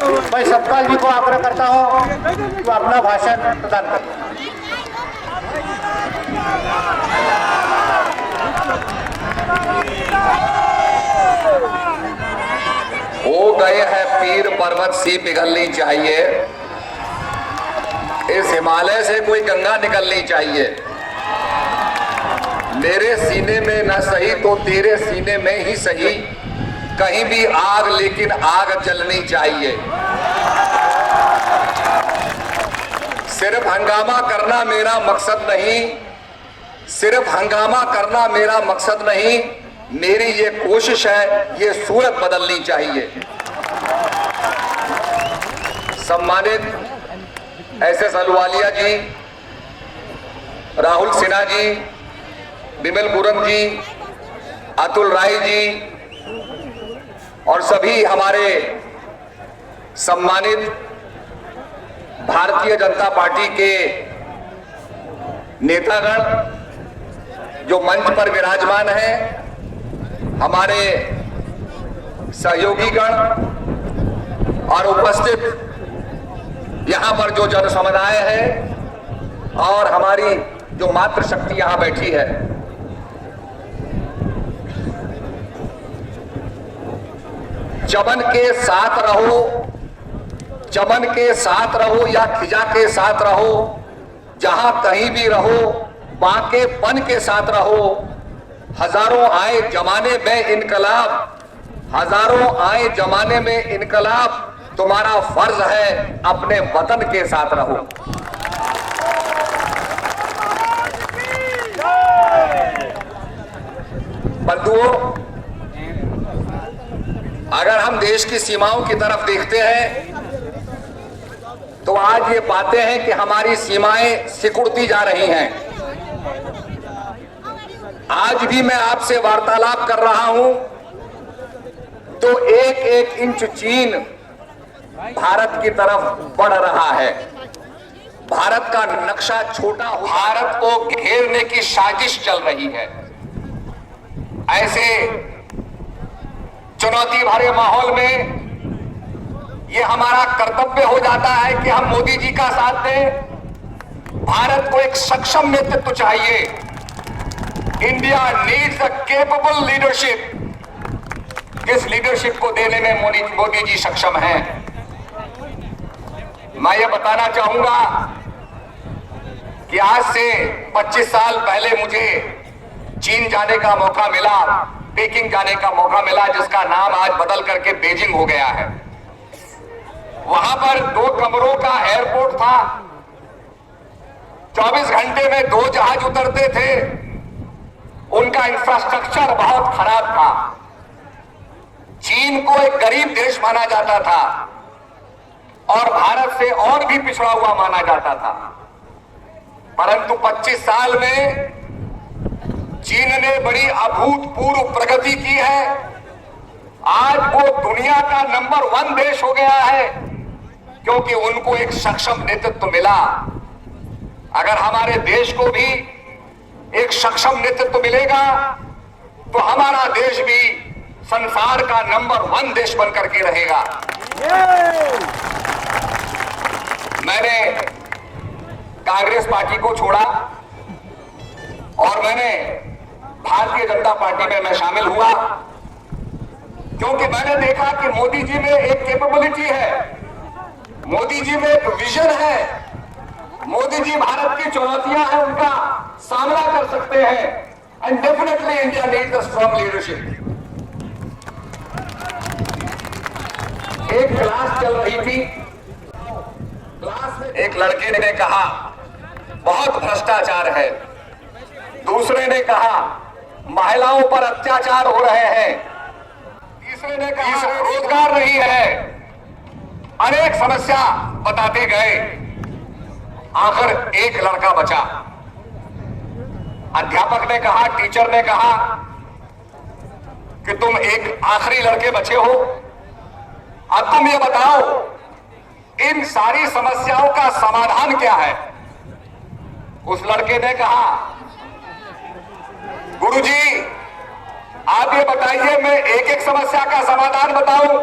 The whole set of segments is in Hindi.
मैं सतपाल जी को आग्रह करता हूं कि वो अपना भाषण प्रदान करें। हो गए हैं पीर पर्वत सी पिघलनी चाहिए, इस हिमालय से कोई गंगा निकलनी चाहिए। मेरे सीने में न सही तो तेरे सीने में ही सही, कहीं भी आग लेकिन आग जलनी चाहिए। सिर्फ हंगामा करना मेरा मकसद नहीं, सिर्फ हंगामा करना मेरा मकसद नहीं, मेरी ये कोशिश है ये सूरत बदलनी चाहिए। सम्मानित एसएस अहलुवालिया जी, राहुल सिन्हा जी, बिमल गुरम जी, अतुल राय जी और सभी हमारे सम्मानित भारतीय जनता पार्टी के नेतागण जो मंच पर विराजमान हैं, हमारे सहयोगीगण और उपस्थित यहां पर जो जन समुदाय है और हमारी जो मातृशक्ति यहां बैठी है, चमन के साथ रहो, चमन के साथ रहो या खिजा के साथ रहो, जहां कहीं भी रहो बाके पन के साथ रहो। हजारों आए जमाने में इनकलाब, हजारों आए जमाने में इनकलाब, तुम्हारा फर्ज है अपने वतन के साथ रहो। बंधुओं, अगर हम देश की सीमाओं की तरफ देखते हैं तो आज ये पाते हैं कि हमारी सीमाएं सिकुड़ती जा रही हैं। आज भी मैं आपसे वार्तालाप कर रहा हूं तो एक एक इंच चीन भारत की तरफ बढ़ रहा है। भारत का नक्शा छोटा हो, भारत को घेरने की साजिश चल रही है। ऐसे चुनौती भरे माहौल में ये हमारा कर्तव्य हो जाता है कि हम मोदी जी का साथ दें। भारत को एक सक्षम नेतृत्व चाहिए। India needs a capable leadership. इस लीडरशिप को देने में मोदी जी सक्षम हैं। मैं ये बताना चाहूंगा कि आज से 25 साल पहले मुझे चीन जाने का मौका मिला, पेकिंग जाने का मौका मिला, जिसका नाम आज बदल करके बीजिंग हो गया है। वहां पर 2 कमरों का एयरपोर्ट था। 24 घंटे में 2 जहाज उतरते थे। उनका इंफ्रास्ट्रक्चर बहुत खराब था। चीन को एक गरीब देश माना जाता था और भारत से और भी पिछड़ा हुआ माना जाता था। परंतु 25 साल में चीन ने बड़ी अभूतपूर्व प्रगति की है। आज वो दुनिया का नंबर 1 देश हो गया है क्योंकि उनको एक सक्षम नेतृत्व मिला। अगर हमारे देश को भी एक सक्षम नेतृत्व मिलेगा तो हमारा देश भी संसार का नंबर 1 देश बनकर के रहेगा। मैंने कांग्रेस पार्टी को छोड़ा और मैंने भारतीय जनता पार्टी में मैं शामिल हुआ क्योंकि मैंने देखा कि मोदी जी में एक कैपेबिलिटी है, मोदी जी में एक विजन है, मोदी जी भारत की चुनौतियां हैं उनका सामना कर सकते हैं। And definitely India needs a strong leadership. एक क्लास चल रही थी, क्लास में एक लड़के ने कहा बहुत भ्रष्टाचार है, दूसरे ने कहा महिलाओं पर अत्याचार हो रहे हैं, तीसरे ने कहा रोजगार नहीं है। अनेक समस्या बताते गए, आखिर एक लड़का बचा। अध्यापक ने कहा, टीचर ने कहा कि तुम एक आखिरी लड़के बचे हो, अब तुम ये बताओ इन सारी समस्याओं का समाधान क्या है। उस लड़के ने कहा, गुरुजी आप ये बताइए मैं एक एक समस्या का समाधान बताऊं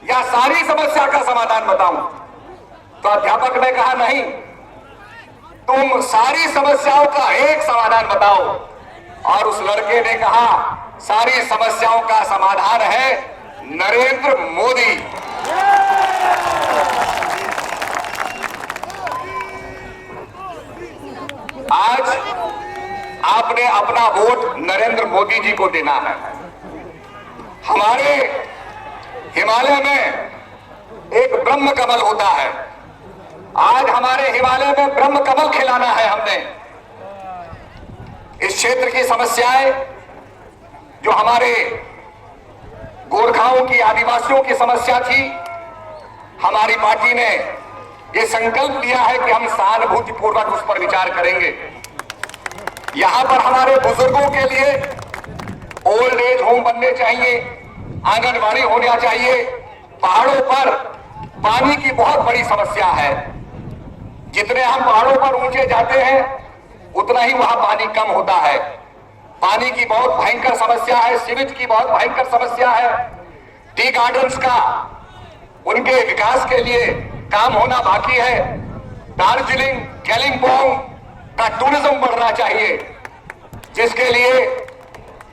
या सारी समस्या का समाधान बताऊं? तो अध्यापक ने कहा नहीं, तुम सारी समस्याओं का एक समाधान बताओ। और उस लड़के ने कहा सारी समस्याओं का समाधान है नरेंद्र मोदी। आज आपने अपना वोट नरेंद्र मोदी जी को देना है। हमारे हिमालय में एक ब्रह्म कमल होता है, आज हमारे हिमालय में ब्रह्म कमल खिलाना है हमने। इस क्षेत्र की समस्याएं जो हमारे गोरखाओं की, आदिवासियों की समस्या थी, हमारी पार्टी ने यह संकल्प लिया है कि हम सहानुभूतिपूर्वक उस पर विचार करेंगे। यहां पर हमारे बुजुर्गों के लिए ओल्ड एज होम बनने चाहिए, आंगनबाड़ी होना चाहिए। पहाड़ों पर पानी की बहुत बड़ी समस्या है, जितने हम पहाड़ों पर ऊंचे जाते हैं उतना ही वहां पानी कम होता है। पानी की बहुत भयंकर समस्या है, सीवेज की बहुत भयंकर समस्या है। टी गार्डन्स का उनके विकास के लिए काम होना बाकी है। दार्जिलिंग, कालिंपोंग का टूरिज्म बढ़ना चाहिए, जिसके लिए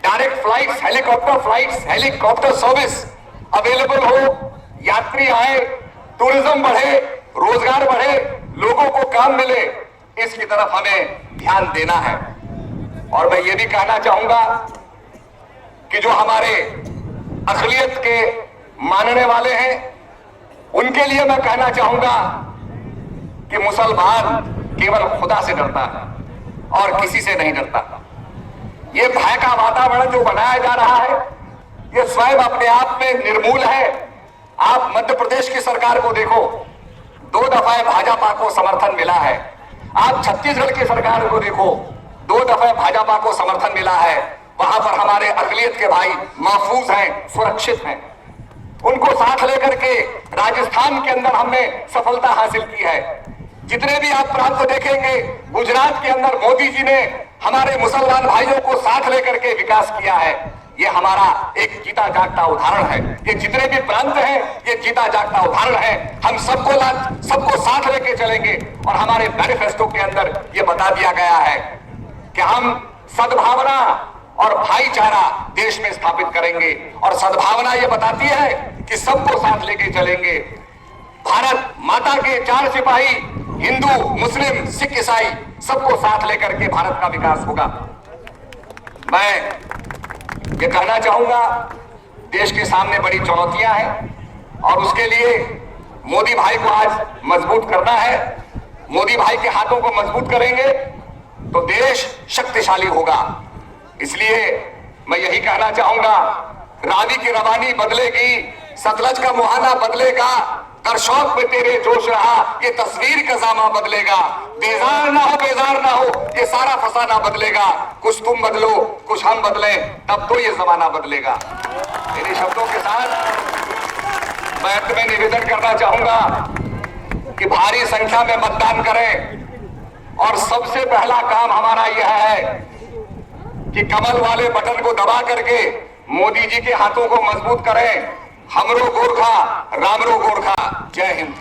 direct flights, helicopter service available हो, यात्री आए, टूरिज्म बढ़े, रोजगार बढ़े, लोगों को काम मिले, इसकी तरफ हमें ध्यान देना है। और मैं ये भी कहना चाहूंगा कि जो हमारे अक़लियत के मानने वाले हैं, उनके लिए मैं कहना चाहूंगा कि मुसलमान केवल खुदा से डरता है और किसी से नहीं डरता। ये भय का वातावरण जो बनाया जा रहा है, ये स्वयं अपने आप में निर्मूल है। आप मध्य प्रदेश की सरकार को देखो, 2 दफा भाजपा को समर्थन मिला है। आप छत्तीसगढ़ की सरकार को देखो, 2 दफा भाजपा को समर्थन मिला है। वहां पर हमारे अक़लियत के भाई महफूज हैं, सुरक्षित हैं। उनको साथ लेकर के राजस्थान के अंदर हमने सफलता हासिल की है। जितने भी आप प्रांत देखेंगे, गुजरात के अंदर मोदी जी ने हमारे मुसलमान भाइयों को साथ लेकर के विकास किया है। ये हमारा एक जीता जागता उदाहरण है। ये जितने भी प्रांत हैं, ये जीता जागता उदाहरण है। हम सबको साथ लेके चलेंगे। और हमारे मैनिफेस्टो के अंदर ये बता दिया गया है कि हम सद्भावना और भाईचारा देश में स्थापित करेंगे। और सद्भावना ये बताती है कि सबको साथ लेके चलेंगे। भारत माता के 4 सिपाही, हिंदू, मुस्लिम, सिख, ईसाई, सबको साथ लेकर के भारत का विकास होगा। मैं ये कहना चाहूंगा, देश के सामने बड़ी चुनौतियां हैं और उसके लिए मोदी भाई को आज मजबूत करना है। मोदी भाई के हाथों को मजबूत करेंगे तो देश शक्तिशाली होगा। इसलिए मैं यही कहना चाहूंगा, रावी की रवानी बदलेगी, सतलज का मुहाना बदलेगा, करशौक में तेरे जोश रहा, ये तस्वीर का जामा बदलेगा। बेजार ना हो, ये सारा फसाना बदलेगा। कुछ तुम बदलो, कुछ हम बदले, तब तो ये जमाना बदलेगा। इन शब्दों के साथ मैं अंत में निवेदन करना चाहूंगा कि भारी संख्या में मतदान करें। और सबसे पहला काम हमारा यह है कि कमल वाले बटन को दबा करके मोदी जी के हाथों को मजबूत करें। हमरो गोरखा, रामरो गोरखा। जय हिंद।